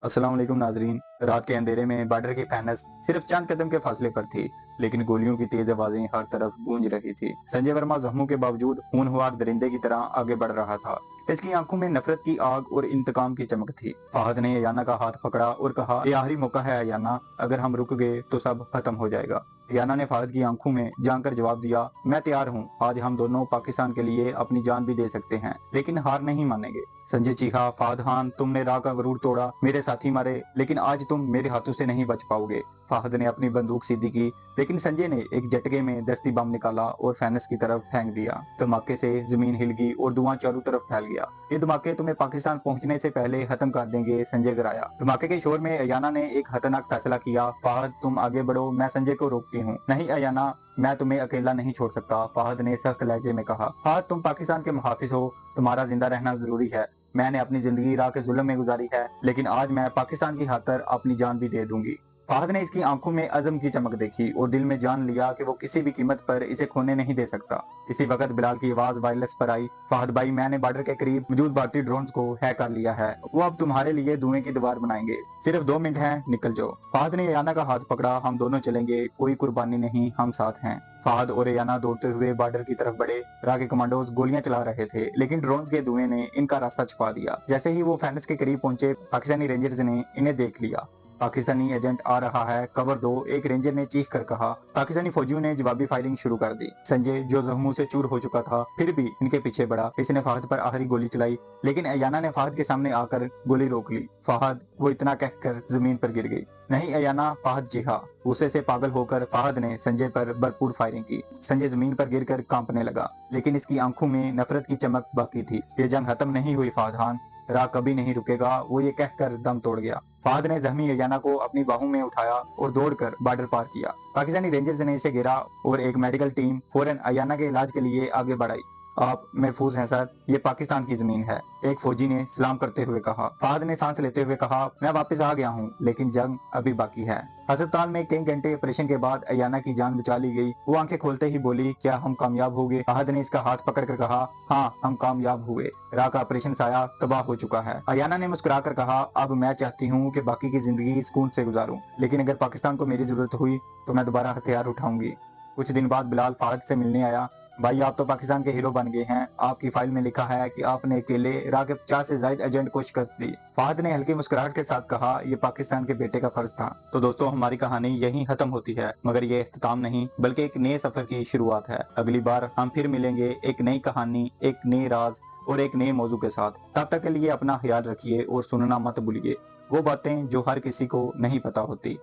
अस्सलाम वालेकुम नाजरीन। रात के अंधेरे में बॉर्डर की फैनस सिर्फ चंद कदम के फासले पर थी, लेकिन गोलियों की तेज आवाजें हर तरफ गूंज रही थी। संजय वर्मा जख्मों के बावजूद खूनख्वार दरिंदे की तरह आगे बढ़ रहा था। इसकी आंखों में नफरत की आग और इंतकाम की चमक थी। फहद ने अयाना का हाथ पकड़ा और कहा, ये आखिरी मौका है अयाना, अगर हम रुक गए तो सब खत्म हो जाएगा। अयाना ने फहद की आंखों में झांक कर जवाब दिया, मैं तैयार हूँ, आज हम दोनों पाकिस्तान के लिए अपनी जान भी दे सकते हैं, लेकिन हार नहीं मानेंगे। संजय चीखा, फहद खान, तुमने राह का गरूर तोड़ा, मेरे साथी मारे, लेकिन आज तुम मेरे हाथों से नहीं बच पाओगे। फहद ने अपनी बंदूक सीधी की, लेकिन संजय ने एक झटके में दस्ती बम निकाला और फैनस की तरफ फेंक दिया। धमाके से जमीन हिल गई और धुआं चारों तरफ फैल गया। ये धमाके तुम्हें पाकिस्तान पहुंचने से पहले खत्म कर देंगे, संजय गिराया। धमाके के शोर में अयाना ने एक खतरनाक फैसला किया, फहद तुम आगे बढ़ो, मैं संजय को रोकती हूँ। नहीं अयाना, मैं तुम्हें अकेला नहीं छोड़ सकता, फहद ने सख्त लहजे में कहा। फहद तुम पाकिस्तान के मुहाफिज हो, तुम्हारा जिंदा रहना जरूरी है। मैंने अपनी जिंदगी इराक के जुल्म में गुजारी है, लेकिन आज मैं पाकिस्तान की खातिर अपनी जान भी दे दूंगी। फहद ने इसकी आंखों में अज़म की चमक देखी और दिल में जान लिया कि वो किसी भी कीमत पर इसे खोने नहीं दे सकता। इसी वक्त बिलाल की आवाज वायरलेस पर आई, फहद भाई, मैंने बॉर्डर के करीब मौजूद भारतीय ड्रोन्स को हैक कर लिया है, वो अब तुम्हारे लिए धुएं की दीवार बनाएंगे, सिर्फ 2 मिनट हैं, निकल जाओ। फहद ने अयाना का हाथ पकड़ा, हम दोनों चलेंगे, कोई कुर्बानी नहीं, हम साथ हैं। फहद और अयाना दौड़ते हुए बॉर्डर की तरफ बढ़े। राह के कमांडोज गोलियां चला रहे थे, लेकिन ड्रोन्स के धुएं ने इनका रास्ता छुपा दिया। जैसे ही वो फैनस के करीब पहुंचे, पाकिस्तानी रेंजर्स ने इन्हें देख लिया। पाकिस्तानी एजेंट आ रहा है, कवर दो, एक रेंजर ने चीख कर कहा। पाकिस्तानी फौजियों ने जवाबी फायरिंग शुरू कर दी। संजय, जो जख्मों से चूर हो चुका था, फिर भी इनके पीछे बढ़ा। इसने फहद पर आखिरी गोली चलाई, लेकिन अयाना ने फहद के सामने आकर गोली रोक ली। फहद, वो इतना कहकर जमीन पर गिर गई। नहीं अयाना, फहद चीखा। गुस्से से पागल होकर फहद ने संजय पर भरपूर फायरिंग की। संजय जमीन पर गिरकर कांपने लगा, लेकिन इसकी आंखों में नफरत की चमक बाकी थी। ये जंग खत्म नहीं हुई फहद खान, राह कभी नहीं रुकेगा, वो ये कहकर दम तोड़ गया। फहद ने जख्मी अयाना को अपनी बाहों में उठाया और दौड़कर बॉर्डर पार किया। पाकिस्तानी रेंजर्स ने इसे घेरा और एक मेडिकल टीम फौरन अयाना के इलाज के लिए आगे बढ़ाई। आप महफूज हैं सर, ये पाकिस्तान की जमीन है, एक फौजी ने सलाम करते हुए कहा। फहद ने सांस लेते हुए कहा, मैं वापस आ गया हूँ, लेकिन जंग अभी बाकी है। अस्पताल में कई घंटे ऑपरेशन के बाद अयाना की जान बचा ली गई। वो आंखें खोलते ही बोली, क्या हम कामयाब हो गए? फहद ने इसका हाथ पकड़कर कहा, हाँ हम कामयाब हुए, राह का ऑपरेशन साया तबाह हो चुका है। अयाना ने मुस्कुराकर कहा, अब मैं चाहती हूँ कि बाकी की जिंदगी सुकून से गुजारूं, लेकिन अगर पाकिस्तान को मेरी जरूरत हुई तो मैं दोबारा हथियार उठाऊंगी। कुछ दिन बाद बिलाल फहद से मिलने आया। भाई, आप तो पाकिस्तान के हीरो बन गए हैं, आपकी फाइल में लिखा है कि आपने अकेले इराक के 50 से ज्यादा एजेंट को शिकस्त दी। फहद ने हल्की मुस्कुराहट के साथ कहा, ये पाकिस्तान के बेटे का फर्ज था। तो दोस्तों, हमारी कहानी यहीं खत्म होती है, मगर ये इख्तिताम नहीं, बल्कि एक नए सफर की शुरुआत है। अगली बार हम फिर मिलेंगे एक नई कहानी, एक नए राज और एक नए मौजू के साथ। तब तक के लिए अपना ख्याल रखिए और सुनना मत भूलिए वो बातें जो हर किसी को नहीं पता होती।